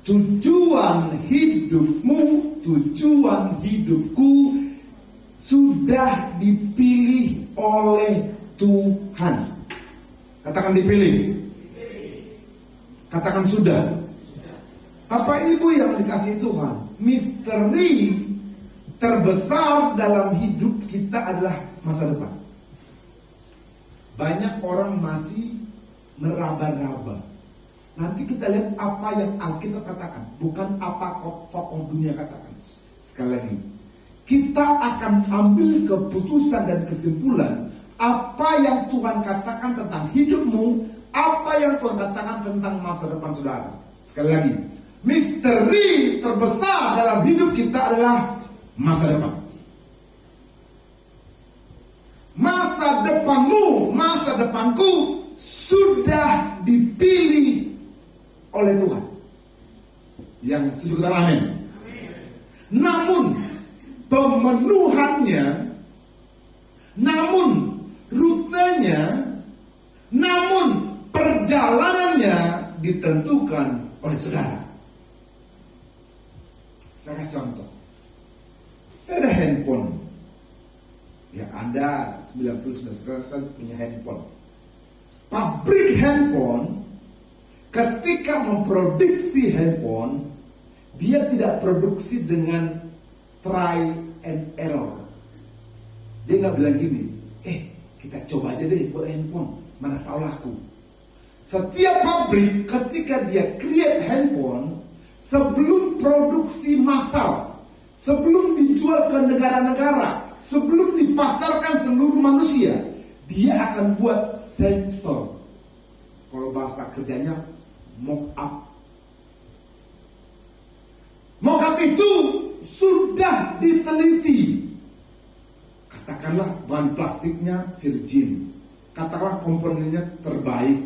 tujuan hidupmu, tujuan hidupku sudah dipilih oleh Tuhan. Katakan dipilih. Katakan sudah. Bapak Ibu yang dikasihi Tuhan, misteri terbesar dalam hidup kita adalah masa depan. Banyak orang masih meraba-raba. Nanti kita lihat apa yang Alkitab katakan, bukan apa tokoh dunia katakan. Sekali lagi, kita akan ambil keputusan dan kesimpulan apa yang Tuhan katakan tentang hidupmu, apa yang Tuhan katakan tentang masa depan saudara. Sekali lagi, misteri terbesar dalam hidup kita adalah masa depan. Masa depanmu, masa depanku sudah dipilih oleh Tuhan. Yang setuju kata amin. Namun pemenuhannya, namun rutenya, namun perjalanannya ditentukan oleh saudara. Saya kasih contoh. Saya ada handphone. Ya, Anda 99% punya handphone. Pabrik handphone ketika memproduksi handphone, dia tidak produksi dengan try and error. Dia nggak bilang gini, kita coba aja deh buat handphone, mana tahu laku. Setiap pabrik ketika dia create handphone, sebelum produksi massal, sebelum dijual ke negara-negara, sebelum dipasarkan seluruh manusia, dia akan buat sampel. Kalau bahasa kerjanya mock up. Mock up itu sudah diteliti. Katakanlah bahan plastiknya virgin, katakanlah komponennya terbaik,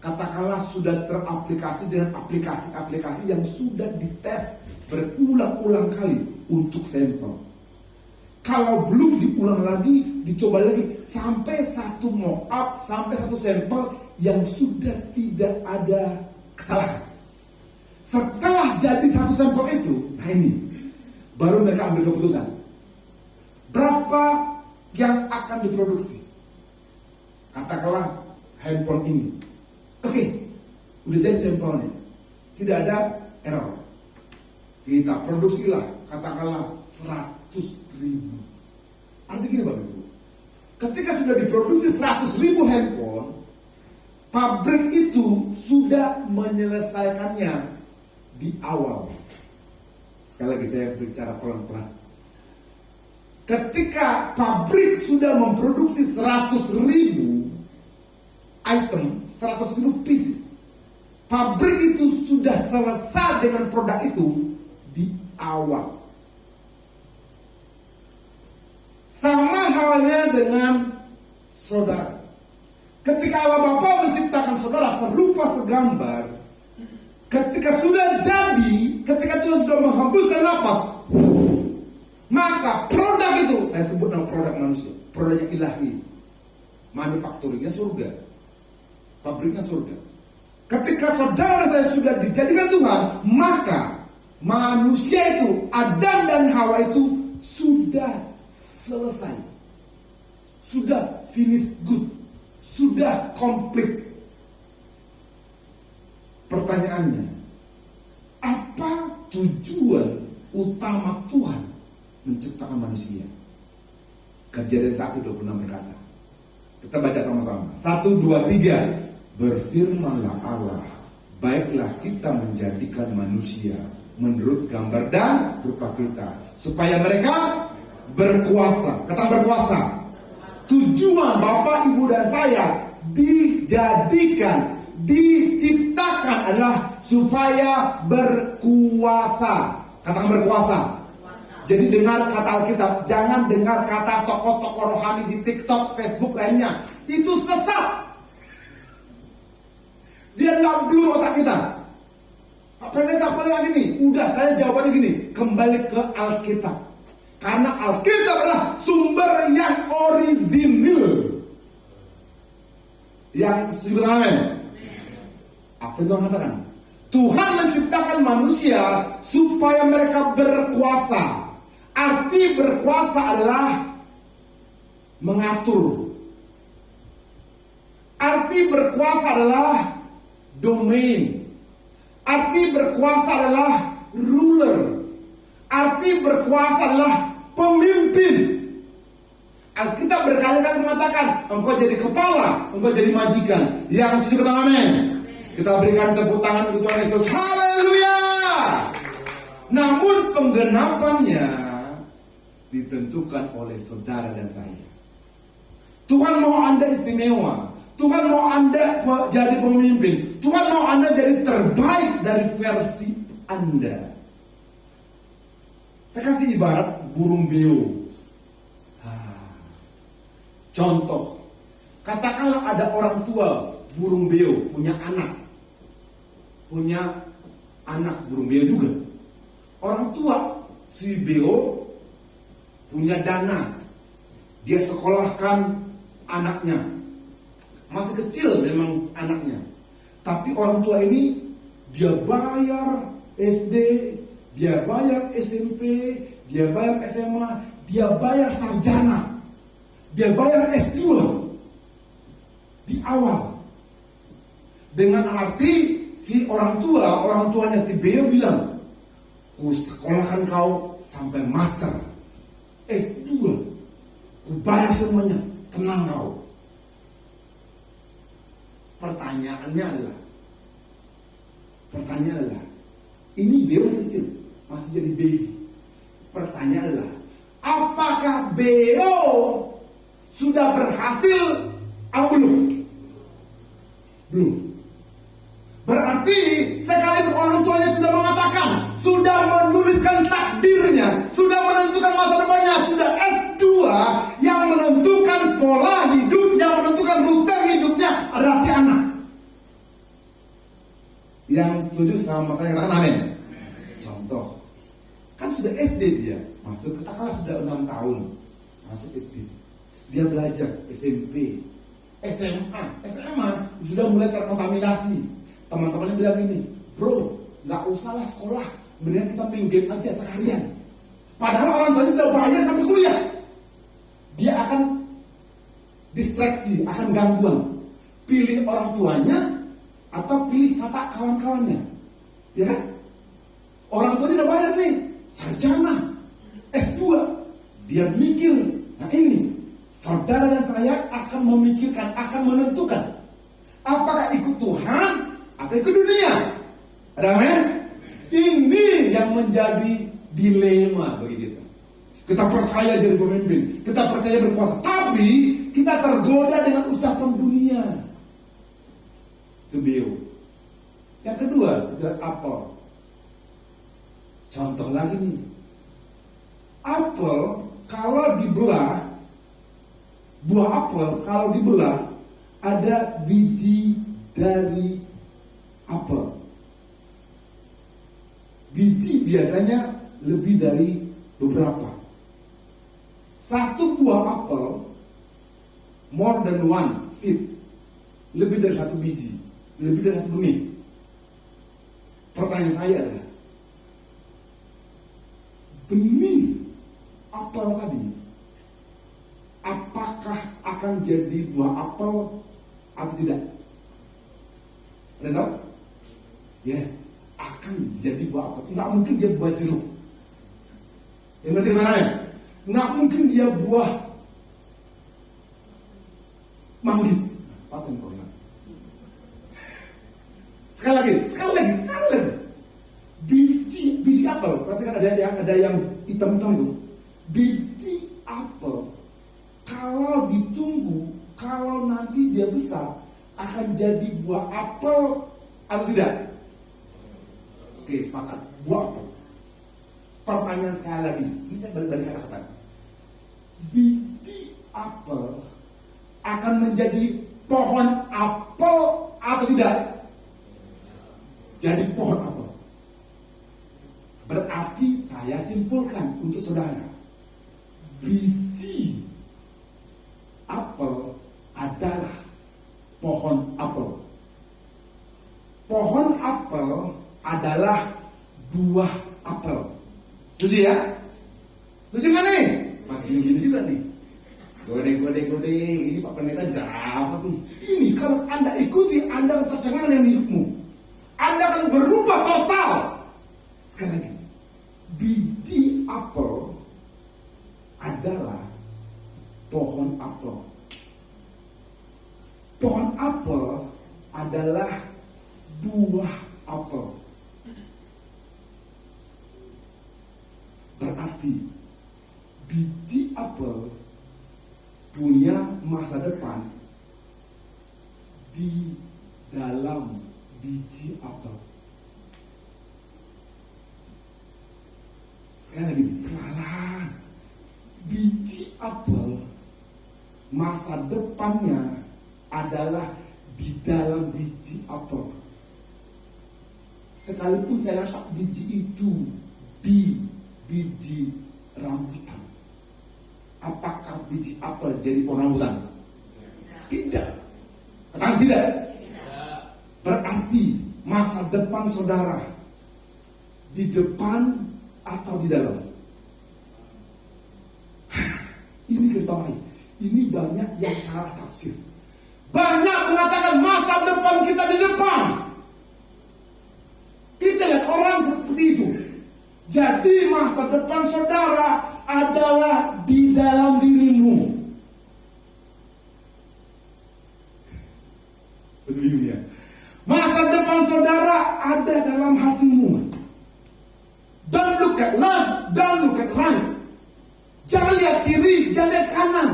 katakanlah sudah teraplikasi dengan aplikasi-aplikasi yang sudah dites berulang-ulang kali untuk sampel. Kalau belum diulang lagi, dicoba lagi sampai satu mock up, sampai satu sampel yang sudah tidak ada kesalahan. Setelah jadi satu sampel itu, nah ini baru mereka ambil keputusan. Berapa yang akan diproduksi? Katakanlah handphone ini. Oke, udah jadi sampelnya, tidak ada error. Kita produksilah, katakanlah 100.000. Artinya gini Bapak Ibu, ketika sudah diproduksi 100.000 handphone, pabrik itu sudah menyelesaikannya di awal. Sekali lagi saya bicara pelan-pelan. Ketika pabrik sudah memproduksi 100.000 item, 100.000 pieces, pabrik itu sudah selesai dengan produk itu di awal. Sama halnya dengan saudara. Ketika Allah Bapa menciptakan saudara serupa segambar, ketika sudah jadi, ketika Tuhan sudah menghembuskan napas, maka produk itu, saya sebut nama produk manusia, produknya ilahi, manufakturnya surga, pabriknya surga. Ketika saudara saya sudah dijadikan Tuhan, maka manusia itu, Adam dan Hawa itu sudah selesai, sudah finish good, sudah komplit. Pertanyaannya, apa tujuan utama Tuhan menciptakan manusia? Kejadian 1:26 berkata, kita baca sama-sama, 1, 2, 3. Berfirmanlah Allah, baiklah kita menjadikan manusia menurut gambar dan rupa kita, supaya mereka berkuasa. Kata berkuasa. Tujuan Bapak, Ibu dan saya dijadikan, diciptakan adalah supaya berkuasa. Kata berkuasa. Jadi dengar kata Alkitab, jangan dengar kata tokoh-tokoh rohani di TikTok, Facebook lainnya. Itu sesat. Dia nggak blur otak kita. Pak Pendeta paling ini, udah saya jawabannya gini, kembali ke Alkitab. Karena Alkitab adalah sumber yang orisinil. Yang setuju dengan amin? Apa yang Tuhan katakan? Tuhan menciptakan manusia manusia supaya mereka berkuasa. Arti berkuasa adalah mengatur. Arti berkuasa adalah domain. Arti berkuasa adalah ruler. Arti berkuasa adalah pemimpin. Alkitab berkali-kali mengatakan, engkau jadi kepala, engkau jadi majikan. Yang setuju kata amin. Kita berikan tepuk tangan untuk Tuhan Yesus. Haleluya. Namun penggenapannya ditentukan oleh saudara dan saya. Tuhan mau Anda istimewa. Tuhan mau Anda jadi pemimpin. Tuhan mau Anda jadi terbaik dari versi Anda. Saya kasih ibarat burung beo. Contoh, katakanlah ada orang tua burung beo punya anak burung beo juga. Orang tua si beo punya dana, dia sekolahkan anaknya. Masih kecil memang anaknya, tapi orang tua ini dia bayar SD, dia bayar SMP, dia bayar SMA, dia bayar sarjana, dia bayar S2 di awal. Dengan arti si orang tuanya si Beo bilang, sekolahkan kau sampai master, S2, ku bayar semuanya, tenang kau. Pertanyaannya adalah, ini Beo masih kecil, masih jadi baby. Pertanyaan adalah, apakah Beo sudah berhasil atau belum? Belum. Berarti sekalipun orang tuanya sudah mengatakan, sudah menuliskan takdirnya, sudah menentukan masa depannya, sudah S2 yang menentukan pola hidup, yang menentukan rute hidupnya adalah si anak. Yang setuju sama saya katakan amin. Contoh, kan sudah SD dia, masuk katakanlah sudah 6 tahun, masuk SD. Dia belajar SMP, SMA sudah mulai terkontaminasi. Teman-temannya bilang gini, bro, nggak usahlah sekolah, mendingan kita main game aja sekalian. Padahal orang tuanya sudah bayar sampai kuliah. Dia akan distraksi, akan gangguan. Pilih orang tuanya atau pilih kata kawan-kawannya, ya kan? Orang tuanya udah bayar nih, sarjana, S2, dia mikir. Nah ini, saudara dan saya akan memikirkan, akan menentukan apakah ikut Tuhan atau ikut dunia. Ada amin? Ini yang menjadi dilema bagi kita. Kita percaya jadi pemimpin, kita percaya berkuasa, tapi kita tergoda dengan ucapan dunia. Itu Beo. Yang kedua, adalah apel. Contoh lagi nih, apel kalau dibelah, buah apel kalau dibelah ada biji dari apel. Biji biasanya lebih dari beberapa. Satu buah apel, more than one seed, lebih dari satu biji, lebih dari satu benih. Pertanyaan saya adalah, benih apel tadi apakah akan jadi buah apel atau tidak? Ada tahu? Yes, akan jadi buah apel. Nggak mungkin dia buah jeruk. Yang ngerti mana ya? Nggak mungkin dia buah manggis. Paten kau ingat. Sekali lagi. Biji apel. Perhatikan ada yang hitam-hitam itu. Biji apel kalau ditunggu, kalau nanti dia besar, akan jadi buah apel atau tidak? Oke, sepakat. Buah apel. Pertanyaan sekali lagi. Ini saya balik kata-kata. Biji apel akan menjadi pohon apel atau tidak? Jadi pohon apel. Berarti saya simpulkan untuk saudara, biji apel adalah pohon apel. Pohon apel adalah buah apel. Setuju ya? Setuju kan nih? Masih gini-gini juga nih. Gode. Ini Pak Pendeta bicara apa sih? Ini kalau Anda ikuti, Anda akan tercengang dengan hidupmu. Anda akan berubah total. Sekali lagi, biji apel adalah pohon apel. Pohon apel adalah buah apel. Berarti biji apel punya masa depan di dalam biji apel. Sekali lagi, perlahan. Biji apel masa depannya adalah di dalam biji apel. Sekalipun saya letak biji itu di biji rambutan, apakah biji apel jadi pohon rambutan? Tidak. Katakan tidak. Berarti masa depan saudara di depan atau di dalam? Ini ketahui. Ini banyak yang salah tafsir. Banyak mengatakan masa depan kita di depan. Kita lihat orang seperti itu. Jadi masa depan saudara adalah di dalam dirimu. Bingung ya? Masa depan saudara ada dalam hatimu. Don't look at left, don't look at right. Jangan lihat kiri, jangan lihat kanan.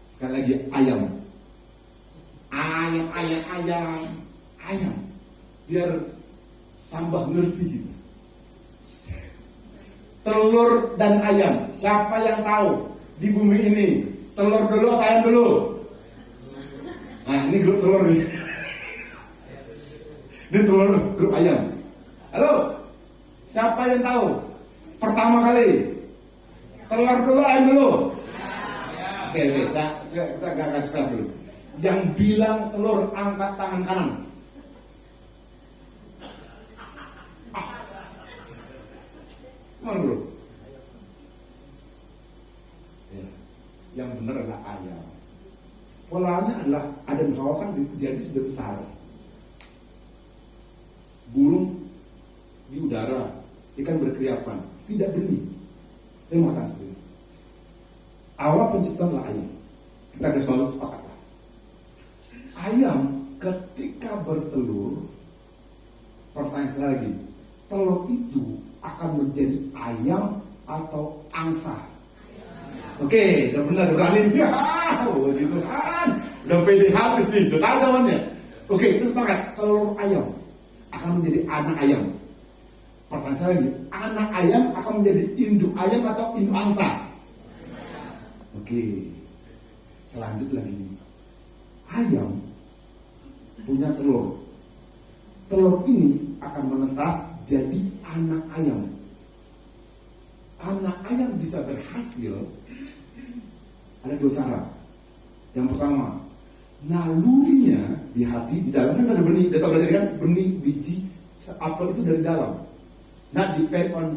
Sekali lagi, ayam. Biar tambah ngerti gitu. Telur dan ayam. Siapa yang tahu di bumi ini telur dulu atau ayam dulu? Nah, ini grup telur nih. Ini telur grup ayam. Halo, siapa yang tahu? Pertama kali telur dulu ayam dulu. Oke, kita gak kasih tahu dulu. Yang bilang telur angkat tangan kanan. Mana bro? Ya, yang benar adalah ayam. Polanya adalah Adam Hawa kan jadi sudah besar. Burung di udara, ikan berkeriapan, tidak benih. Saya mau katakan seperti ini. Awal penciptaan adalah ayam. Kita garis bawah sepakat lah. Ayam ketika bertelur, pertanyaan saya lagi, telur itu akan menjadi ayam atau angsa? Oke, udah benar, berani nih. Gitu kan. Udah pede habis nih, udah tahu jawabannya. Oke, kita sepakat, telur ayam akan menjadi anak ayam. Pertanyaan saya lagi, anak ayam akan menjadi induk ayam atau induk angsa? Oke, selanjutnya lagi ini. Ayam punya telur. Telur ini akan menetas jadi anak ayam. Anak ayam bisa berhasil ada dua cara. Yang pertama, nalurinya di hati, di dalamnya ada benih. Kita belajar kan benih biji apel itu dari dalam. Not depend on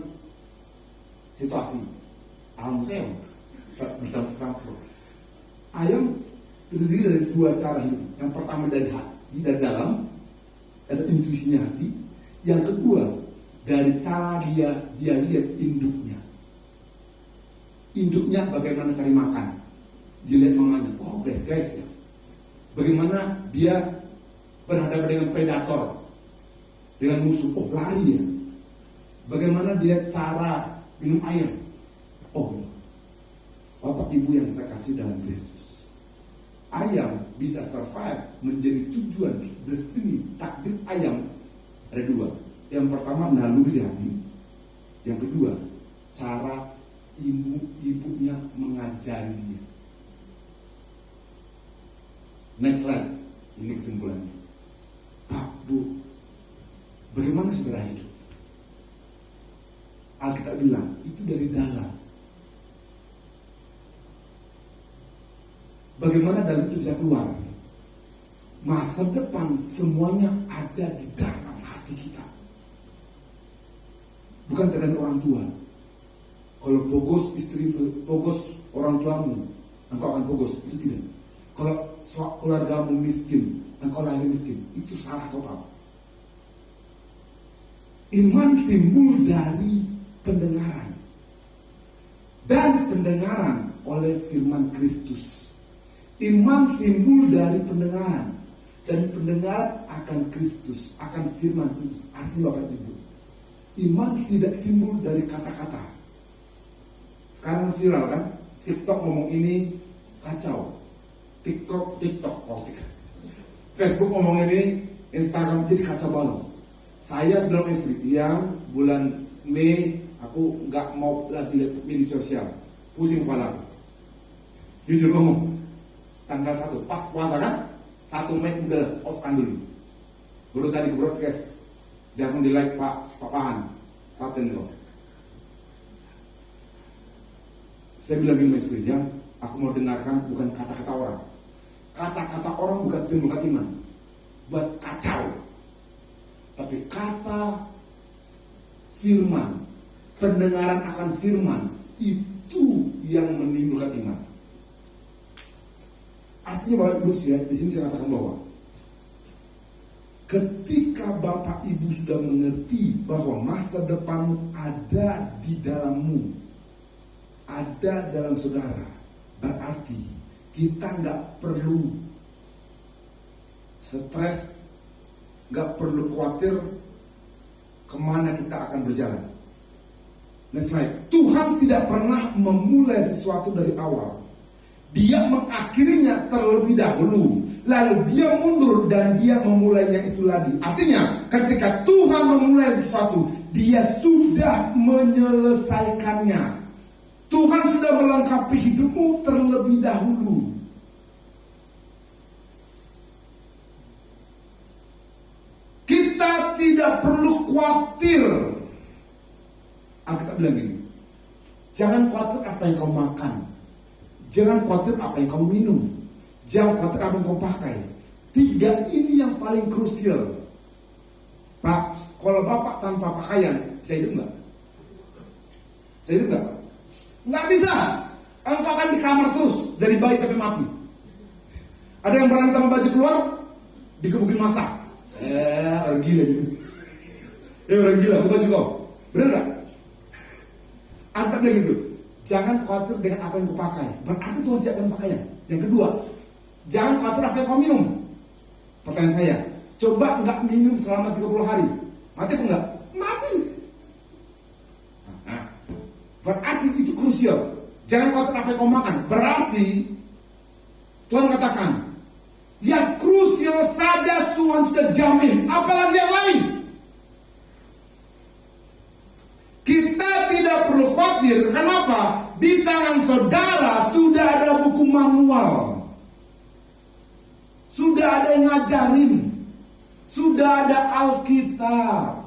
situasi. Alam saya bercampur-campur. Ayam terdiri dari dua cara hidup. Yang pertama dari hati, dari dalam, ada intuisinya hati. Yang kedua dari cara dia lihat induknya. Induknya bagaimana cari makan. Dilihat mamanya, oh guys ya. Bagaimana dia berhadapan dengan predator, dengan musuh, oh lari ya. Bagaimana dia cara minum air, oh Bapak Ibu yang saya kasih dalam Kristus. Ayam bisa survive menjadi tujuan, destiny, takdir ayam ada dua. Yang pertama naluri di hati. Yang kedua cara ibunya mengajari dia. Next slide. Ini kesimpulannya. Pak, Bu, bagaimana saudara hidup? Alkitab bilang itu dari dalam. Bagaimana dalam itu bisa keluar? Masa depan semuanya ada di dalam hati kita. bukan tergantung orang tua. Kalau pogos istri, pogos orang tuamu, engkau akan pogos. Itu tidak. Kalau keluargamu miskin, engkau lahir miskin. Itu salah total. Iman timbul dari pendengaran. Dan pendengaran oleh firman Kristus. Iman timbul dari pendengaran. Dan pendengaran akan Kristus, akan firman Kristus. Artinya Bapak Ibu, iman tidak timbul dari kata-kata. Sekarang viral kan, TikTok ngomong ini kacau. TikTok, Facebook ngomong ini, Instagram jadi kacau balau. Saya sebelum istri yang bulan Mei aku nggak mau lagi lihat media sosial, pusing kepala. Jujur ngomong, tanggal 1 pas puasa kan, 1 Mei udah off-kan dulu. Baru tadi ke broadcast, langsung di like Pak Pahan, paten loh. Saya bilang gini istri, yang aku mau dengarkan bukan kata-kata orang. Kata-kata orang bukan timbulkan iman, buat kacau. Tapi kata firman, pendengaran akan firman, itu yang menimbulkan iman. Artinya Bapak Ibu, di sini saya katakan bahwa ketika Bapak Ibu sudah mengerti bahwa masa depanmu ada di dalammu, ada dalam saudara, berarti kita nggak perlu stres, nggak perlu khawatir kemana kita akan berjalan. Next slide. Tuhan tidak pernah memulai sesuatu dari awal. Dia mengakhirinya terlebih dahulu, lalu dia mundur dan dia memulainya itu lagi. Artinya ketika Tuhan memulai sesuatu, dia sudah menyelesaikannya. Tuhan sudah melengkapi hidupmu terlebih dahulu. Kita tidak perlu khawatir. Alkitab bilang gini, jangan khawatir apa yang kau makan, jangan khawatir apa yang kau minum, jangan khawatir apa yang kau pakai. 3 ini yang paling krusial. Pak, kalau Bapak tanpa pakaian, saya hidup nggak? Saya hidup nggak? Nggak bisa. Engkau akan di kamar terus dari bayi sampai mati. Ada yang berani tanpa baju keluar, dikebukin masak. Orang gila gitu. Orang gila, bukan baju kau. Bener nggak? Antara gitu. Jangan khawatir dengan apa yang kau pakai. Berarti Tuhan siapkan pakaian. Yang kedua, jangan khawatir apa yang kau minum. Pertanyaan saya, coba nggak minum selama 30 hari, mati apa enggak? Mati. Nah, berarti itu krusial. Jangan khawatir apa yang kau makan. Berarti Tuhan katakan, yang krusial saja Tuhan sudah jamin. Apalagi yang lain. Kita tidak perlu khawatir. Kenapa? Di tangan saudara sudah ada buku manual. Sudah ada yang ngajarin. Sudah ada Alkitab.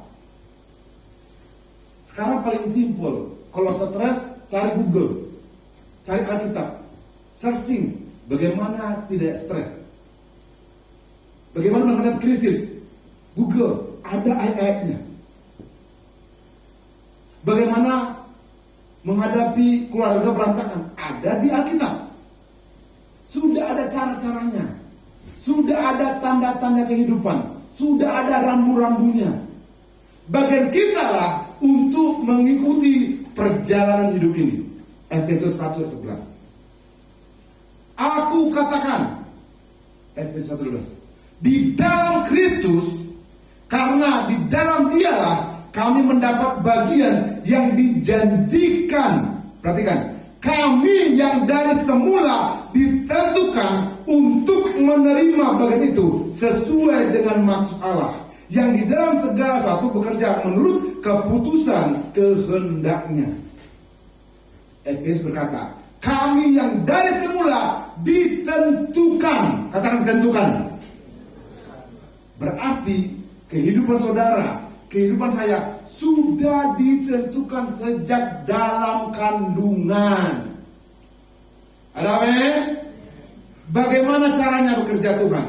Sekarang paling simpel. Kalau stres, cari Google. Cari Alkitab. Searching. Bagaimana tidak stres. Bagaimana menghadapi krisis. Google. Ada ayat-ayatnya. Bagaimana menghadapi keluarga berantakan? Ada di Alkitab. Sudah ada cara-caranya. Sudah ada tanda-tanda kehidupan. Sudah ada rambu-rambunya. Bagian kita lah untuk mengikuti perjalanan hidup ini. Efesus 1 ayat 11. Aku katakan, Efesus 1:12, di dalam Kristus, karena di dalam Dialah kami mendapat bagian yang dijanjikan. Perhatikan, kami yang dari semula ditentukan untuk menerima bagian itu sesuai dengan maksud Allah, yang di dalam segala sesuatu bekerja menurut keputusan kehendaknya. Efesus berkata, kami yang dari semula ditentukan. Katakan ditentukan. Berarti kehidupan saudara, kehidupan saya sudah ditentukan sejak dalam kandungan. Ada amin? Bagaimana caranya bekerja Tuhan?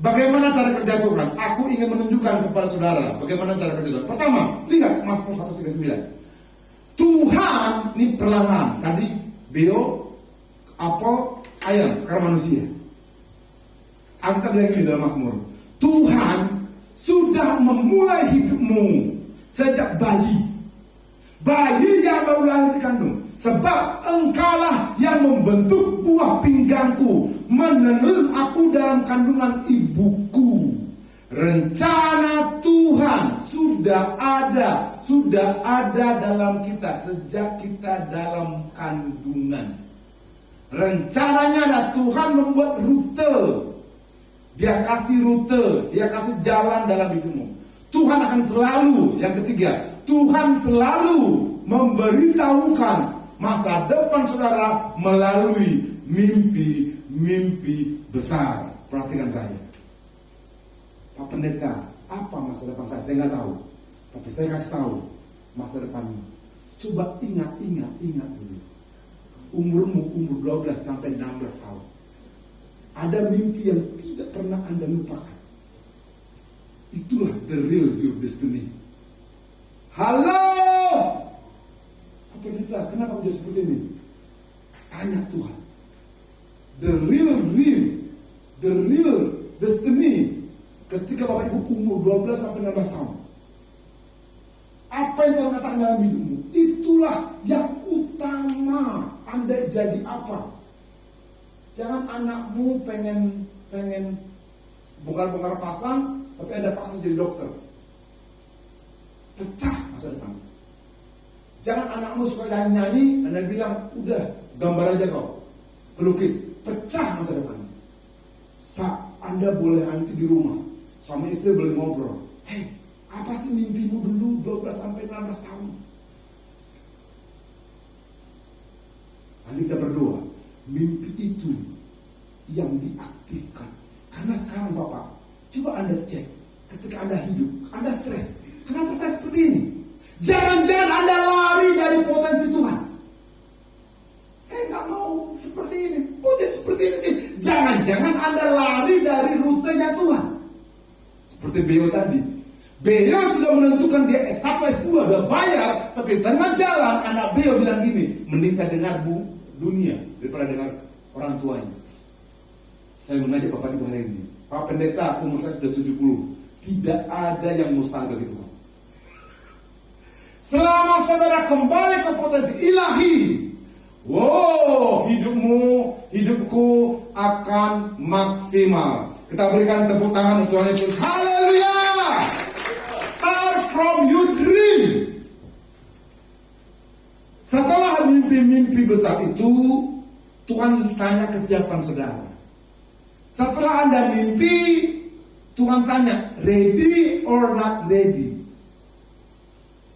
Bagaimana cara kerja Tuhan? Aku ingin menunjukkan kepada saudara bagaimana cara kerja Tuhan. Pertama, lihat. Mazmur 139. Tuhan, ini perlahan. Tadi beo, apel, ayam, sekarang manusia. Kita bilang ini dalam Mazmur. Tuhan sudah memulai hidupmu sejak bayi. Bayi yang baru lahir di kandung. Sebab engkaulah yang membentuk buah pinggangku, menenun aku dalam kandungan ibuku. Rencana Tuhan sudah ada dalam kita sejak kita dalam kandungan. Rencananya adalah Tuhan membuat rute. Dia kasih rute, dia kasih jalan dalam hidupmu. Tuhan akan selalu, yang ketiga, Tuhan selalu memberitahukan masa depan saudara melalui mimpi-mimpi besar. Perhatikan saya, Pak Pendeta, apa masa depan saya? Saya nggak tahu, tapi saya kasih tahu masa depanmu. Coba ingat dulu. Umur 12 sampai 16 tahun. Ada mimpi yang tidak pernah Anda lupakan. Itulah the real your destiny. Halo, Pak Pendeta, kenapa menjadi seperti ini? Tanya Tuhan. The real destiny ketika Bapak Ibu umur 12 sampai 16 tahun. Apa yang Tuhan katakan dalam hidupmu? Itulah yang utama. Anda jadi apa? Jangan anakmu pengen bongkar-bongkar pasang, tapi Anda paksa jadi dokter. Pecah masa depan. Jangan anakmu suka nyanyi, Anda bilang, udah gambar aja kau, pelukis. Pecah masa depan. Pak, Anda boleh nanti di rumah, suami istri boleh ngobrol. Hei, apa sih mimpimu dulu 12 sampai 16 tahun? Nanti kita berdoa, mimpi itu yang diaktifkan. Karena sekarang Bapak, coba Anda cek, ketika Anda hidup, Anda stres. Kenapa saya seperti ini? Jangan-jangan Anda lari dari potensi Tuhan. Saya nggak mau seperti ini. Kok jadi seperti ini sih? Jangan-jangan Anda lari dari rutenya Tuhan. Seperti Beo tadi. Beo sudah menentukan dia S1, S2, udah bayar. Tapi tengah jalan, anak Beo bilang gini, mending saya dengar dunia daripada dengar orang tuanya. Saya mengajak Bapak Ibu hari ini, Pak Pendeta, umur saya sudah 70. Tidak ada yang mustahil bagi Tuhan. Selama saudara kembali ke potensi ilahi, hidupku akan maksimal. Kita berikan tepuk tangan untuk Tuhan Yesus. Haleluya! Start from your dream. Setelah mimpi-mimpi besar itu, Tuhan tanya kesiapan saudara. Setelah Anda mimpi, Tuhan tanya, ready or not ready?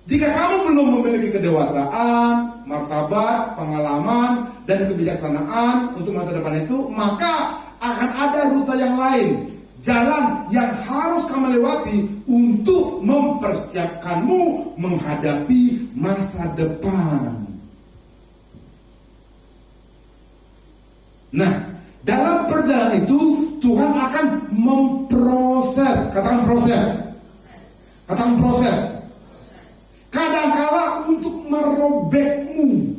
Jika kamu belum memiliki kedewasaan, martabat, pengalaman, dan kebijaksanaan untuk masa depan itu, maka akan ada rute yang lain. Jalan yang harus kamu lewati untuk mempersiapkanmu menghadapi masa depan. Nah, dalam perjalanan itu Tuhan akan memproses. Katakan proses. Katakan proses. Kadang-kala untuk merobekmu.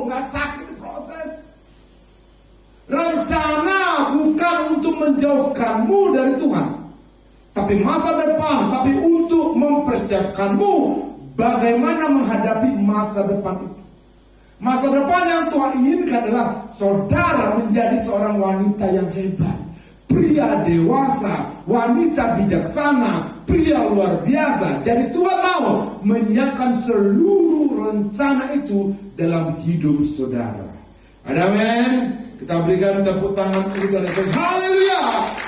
Gak sakit proses. Rencana bukan untuk menjauhkanmu dari Tuhan, tapi masa depan, tapi untuk mempersiapkanmu bagaimana menghadapi masa depan itu. Masa depan yang Tuhan inginkan adalah saudara menjadi seorang wanita yang hebat, pria dewasa, wanita bijaksana, pria luar biasa. Jadi Tuhan mau menyiapkan seluruh rencana itu dalam hidup saudara. Ada amin? Kita berikan tepuk tangan untuk Tuhan Yesus. Haleluya!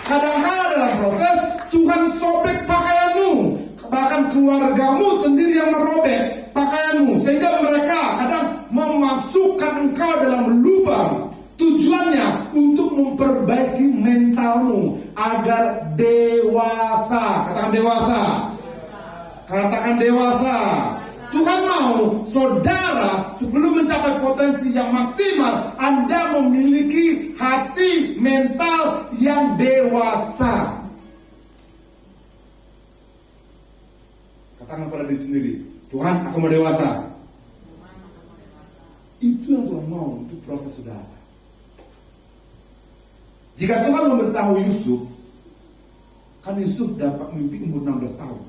Kadang-kadang dalam proses Tuhan sobek pakaianmu, bahkan keluargamu sendiri yang merobek pakaianmu, sehingga mereka kadang memasukkan engkau dalam lubang. Tujuannya untuk memperbaiki mentalmu agar dewasa. Katakan dewasa. Katakan dewasa. Tuhan mau saudara sebelum mencapai potensi yang maksimal, Anda memiliki hati mental yang dewasa. Katakan pada diri sendiri, Tuhan, aku mau dewasa. Itu yang Tuhan mau untuk proses saudara. Jika Tuhan memberitahu Yusuf, kan Yusuf dapat mimpi umur 16 tahun.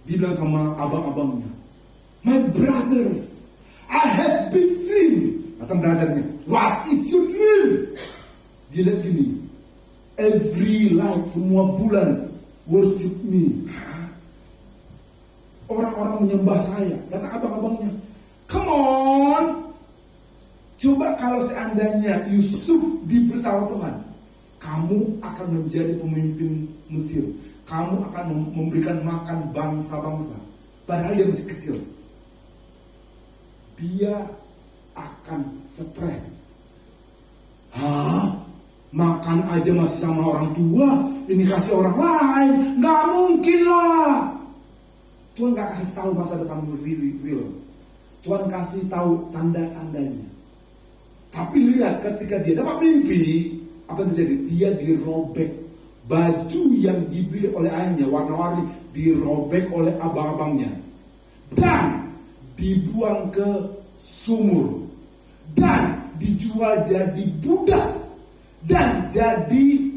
Dia bilang sama abang-abangnya, "My brothers, I have big dream." Kata brothernya, "What is your dream?" Dia lihat gini, every light, semua bulan worship me. Orang-orang menyembah saya. Dan abang-abangnya, "Come on." Coba kalau seandainya Yusuf diberitahu Tuhan, kamu akan menjadi pemimpin Mesir. Kamu akan memberikan makan bangsa-bangsa. Padahal dia masih kecil. Dia akan stres. Makan aja masih sama orang tua, ini kasih orang lain, gak mungkin lah. Tuhan gak kasih tahu masa depanmu real. Tuhan kasih tahu tanda-tandanya. Tapi lihat ketika dia dapat mimpi, apa yang terjadi? Dia dirobek. Baju yang dibeli oleh ayahnya warna-warni dirobek oleh abang-abangnya. Dan dibuang ke sumur. Dan dijual jadi budak. Dan jadi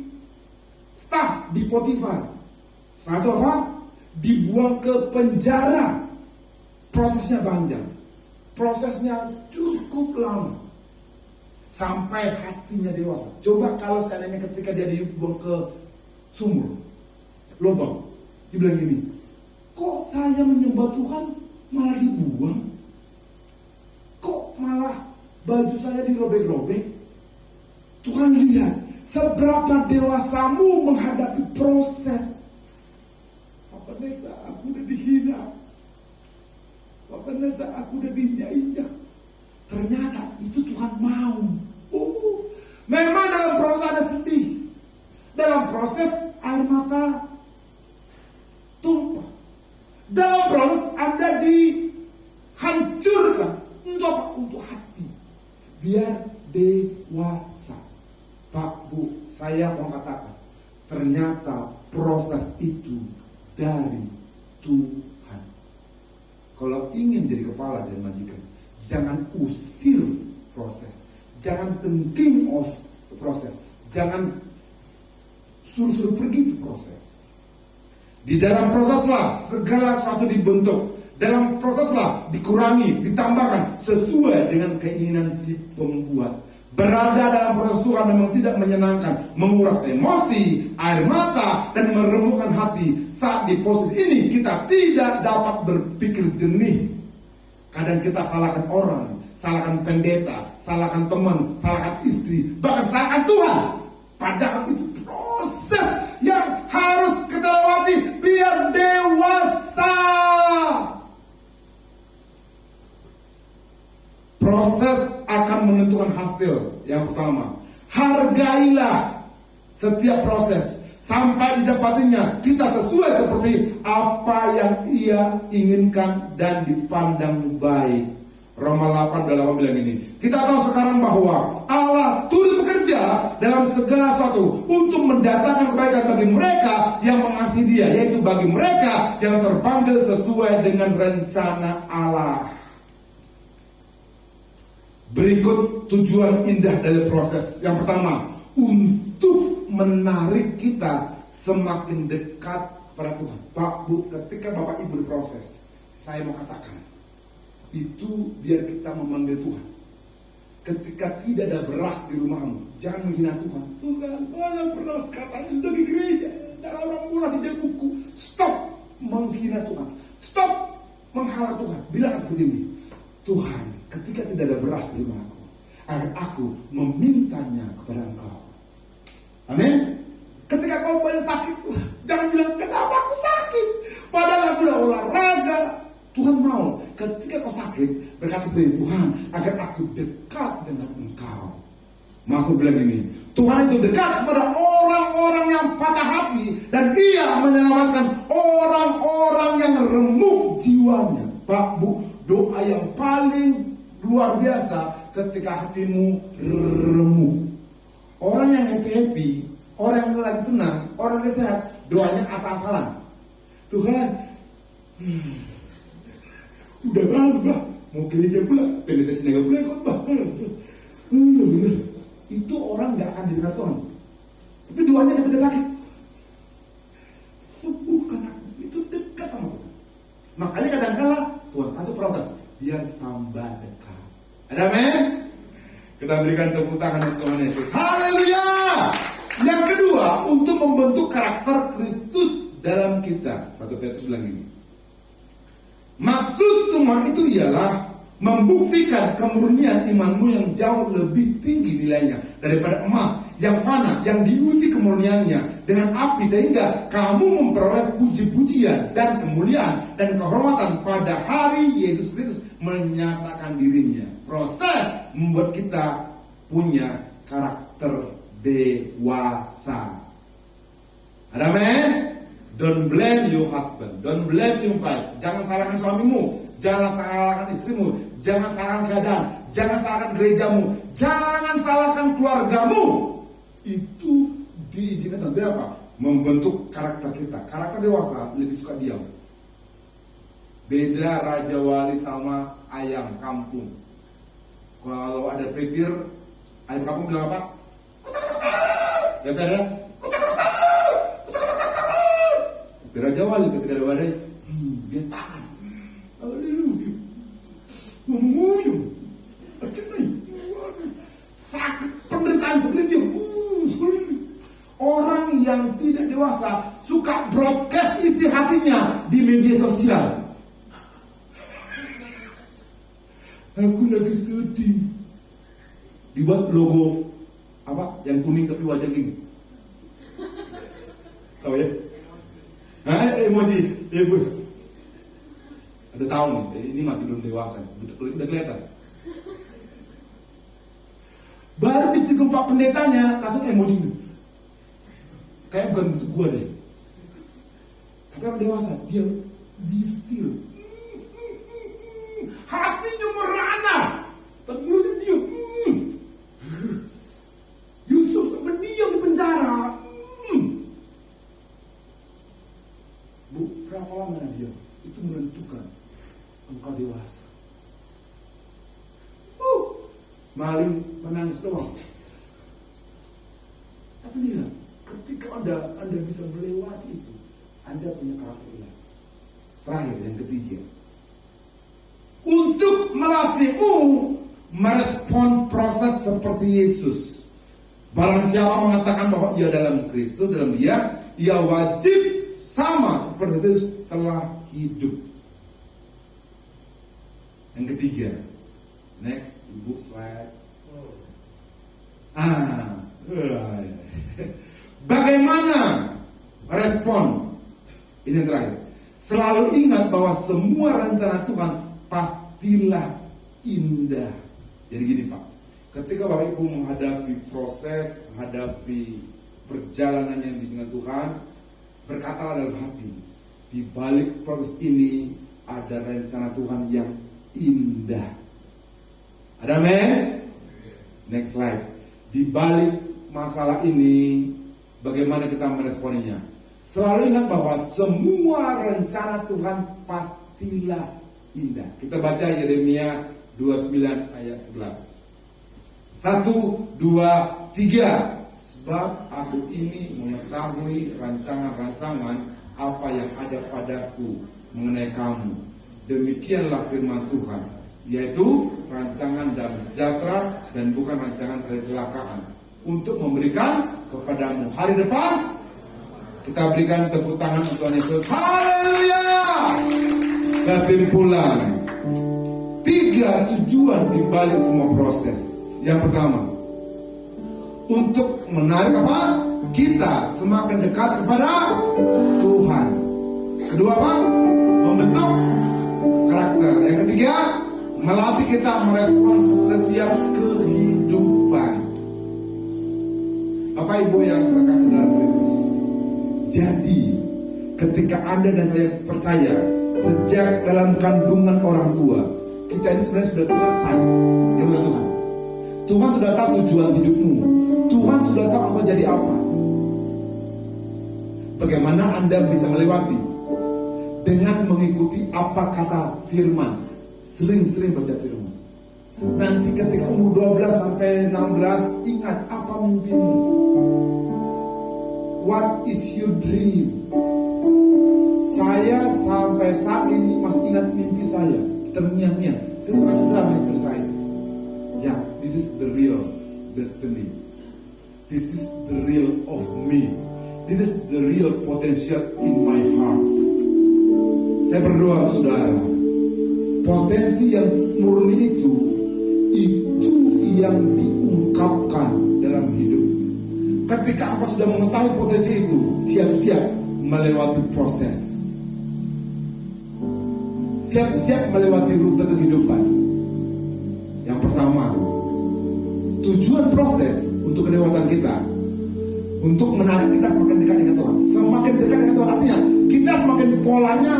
staf di Potifar. Setelah itu apa? Dibuang ke penjara. Prosesnya panjang. Prosesnya cukup lama. Sampai hatinya dewasa. Coba kalau seandainya ketika dia dibuang ke sumur, lubang, dia bilang gini, kok saya menyembah Tuhan malah dibuang? Kok malah baju saya dirobek-robek? Tuhan lihat seberapa dewasamu menghadapi proses. Pak Pendeta, aku udah dihina. Pak Pendeta, aku udah diinjak-injak. Ternyata itu Tuhan mau. Memang dalam proses ada sedih. Dalam proses air mata tumpah. Dalam proses Anda dihancurkan. Untuk apa? Untuk hati. Biar dewasa. Pak, Bu, saya mau katakan, ternyata proses itu dari Tuhan. Kalau ingin jadi kepala dan majikan, jangan usir proses. Jangan tengking proses. Jangan suruh-suruh pergi ke proses. Di dalam proseslah segala sesuatu dibentuk. Dalam proseslah dikurangi, ditambahkan sesuai dengan keinginan si pembuat. Berada dalam proses Tuhan memang tidak menyenangkan, menguras emosi, air mata, dan meremukkan hati. Saat di posisi ini kita tidak dapat berpikir jernih. Kadang kita salahkan orang, salahkan pendeta, salahkan teman, salahkan istri, bahkan salahkan Tuhan. Padahal itu proses yang harus kita lewati biar dewasa. Proses akan menentukan hasil. Yang pertama, hargailah setiap proses sampai didapatinya kita sesuai seperti apa yang ia inginkan dan dipandang baik. Roma 8:8 bilang ini. Kita tahu sekarang bahwa Allah turut bekerja dalam segala sesuatu untuk mendatangkan kebaikan bagi mereka yang mengasihi Dia, yaitu bagi mereka yang terpanggil sesuai dengan rencana Allah. Berikut tujuan indah dari proses. Yang pertama, untuk menarik kita semakin dekat kepada Tuhan. Pak, Bu, ketika Bapak Ibu berproses, saya mau katakan, itu biar kita memanggil Tuhan. Ketika tidak ada beras di rumahmu, jangan menghina Tuhan. Tuhan, mana beras katanya sudah di gereja. Dan orang mulai sejak buku. Stop menghina Tuhan. Stop menghala Tuhan. Bilang seperti ini, Tuhan, ketika tidak ada beras di rumahku, agar aku memintanya kepada Engkau. Amin. Ketika kau banyak sakit, jangan bilang kenapa aku sakit. Padahal aku udah olahraga. Tuhan mau ketika kau sakit berkata kepada Tuhan agar aku dekat dengan Engkau. Masuk bilang ini, Tuhan itu dekat kepada orang-orang yang patah hati dan Dia menyelamatkan orang-orang yang remuk jiwanya. Pak, Bu, doa yang paling luar biasa ketika hatimu remuk. Orang yang happy, orang yang lagi senang, orang yang sehat, doanya asal-asalan. Tuhan, Udah malam bah, mau gereja pula, penitensnya nggak boleh kok bah. Itu orang nggak akan didengar Tuhan. Tapi doanya ketika sakit, sembuhkan aku, itu dekat sama Tuhan. Makanya kadang-kala Tuhan kasih proses biar tambah dekat. Ada amin? Kita berikan tepuk tangan untuk Tuhan Yesus. Haleluya! Yang kedua, untuk membentuk karakter Kristus dalam kita. 1 Petrus bilang ini. Maksud semua itu ialah membuktikan kemurnian imanmu yang jauh lebih tinggi nilainya daripada emas yang fana, yang diuji kemurniannya dengan api, sehingga kamu memperoleh puji-pujian dan kemuliaan dan kehormatan pada hari Yesus Kristus menyatakan dirinya. Proses membuat kita punya karakter dewasa. Ada amin? Don't blame your husband, don't blame your wife. Jangan salahkan suamimu, jangan salahkan istrimu, jangan salahkan keadaan, jangan salahkan gerejamu, jangan salahkan keluargamu. Itu diizinkan biar apa? Membentuk karakter kita. Karakter dewasa lebih suka diam. Beda Raja Wali sama ayam kampung. Kalau ada petir, ayam kampung bilang apa? Ya Fer ya? Raja Wali ketika ada badai, dia tahan. Haleluya. Ngomong-ngomong, sakit penderitaan kemudian dia. Orang yang tidak dewasa suka broadcast isi hatinya di media sosial. Aku lagi sedih. Dibuat logo apa? Yang kuning tapi wajah gini. Tahu ya? Emoji, ya Bu. Ada tahu nih, ini masih belum dewasa, udah kelihatan. Baru disinggung Pak Pendetanya, langsung emoji itu. Kayak bukan bentuk gua deh. Tapi orang dewasa, dia be still. Hatinya merana, tapi mulutnya diam. Yusuf sampai diam di penjara. Bu, berapa lama dia? Itu menentukan engkau dewasa. Maling menangis doang. Tapi lihat, ketika Anda bisa melewati itu, Anda punya karakter ilahi. Terakhir, yang ketiga, untuk melatihmu merespon proses seperti Yesus. Barang siapa mengatakan bahwa ia dalam Kristus, dalam Dia, ia wajib sama seperti Kristus telah hidup. Yang ketiga, next, Ibu slide. Bagaimana respon? Ini yang terakhir. Selalu ingat bahwa semua rencana Tuhan pastilah indah. Jadi gini Pak, ketika Bapak Ibu menghadapi proses, menghadapi perjalanan yang dengan Tuhan, berkatalah dalam hati, di balik proses ini ada rencana Tuhan yang indah. Ada amin? Next slide. Di balik masalah ini, bagaimana kita meresponinya? Selalu ingat bahwa semua rencana Tuhan pastilah indah. Kita baca Yeremia 29 ayat 11. 1, 2, 3. Sebab aku ini mengetahui rancangan-rancangan apa yang ada padaku mengenai kamu. Demikianlah firman Tuhan, yaitu rancangan damai sejahtera dan bukan rancangan kecelakaan, untuk memberikan kepadamu hari depan. Kita berikan tepuk tangan untuk Tuhan Yesus. Haleluya. Kesimpulan, 3 tujuan di balik semua proses. Yang pertama, untuk menarik apa? Kita semakin dekat kepada Tuhan. Kedua apa? Membentuk karakter. Yang ketiga, melatih kita merespon setiap kehidupan. Bapak Ibu yang saya kasih dalam Kristus, jadi ketika Anda dan saya percaya sejak dalam kandungan orang tua, kita ini sebenarnya sudah selesai dengan Tuhan. Tuhan sudah tahu tujuan hidupmu. Tuhan sudah tahu engkau jadi apa. Bagaimana Anda bisa melewati? dengan mengikuti apa kata firman. Sering-sering baca firman. Nanti ketika umur 12 sampai 16, ingat apa mimpimu. What is your dream? Saya sampai saat ini masih ingat mimpi saya. Terngiang-ngiang. Saya suka cerita sama istri saya. Ya, this is the real destiny. This is the real of me. This is the real potential in my heart. Saya berdoa, saudara, potensi yang murni itu yang diungkapkan dalam hidup. Ketika engkau sudah mengetahui potensi itu, siap-siap melewati proses. Siap-siap melewati rute kehidupan. Yang pertama, tujuan proses untuk kedewasaan kita, untuk menarik kita semakin dekat dengan Tuhan. Semakin dekat dengan Tuhan artinya kita semakin polanya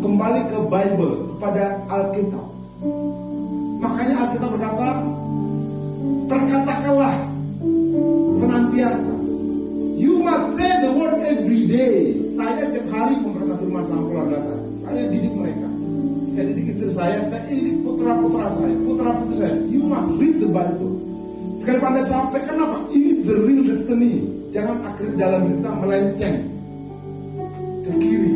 kembali ke Bible, kepada Alkitab. Makanya Alkitab berkata, perkatakanlah senantiasa. You must say the word every day. Saya setiap hari memberkata firman sama keluarga saya. Saya didik mereka. Saya didik istri saya didik putra-putra saya, putra-putri saya. You must read the Bible. Sekalipun Anda capek, kenapa? Ini the real destiny. Jangan akhir dalam hidup kita melenceng ke kiri.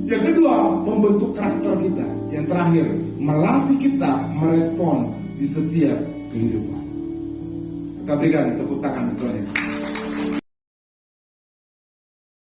Yang kedua, membentuk karakter kita. Yang terakhir, melatih kita merespon di setiap kehidupan. Kita berikan tepuk tangan untuk Tuhan Yesus.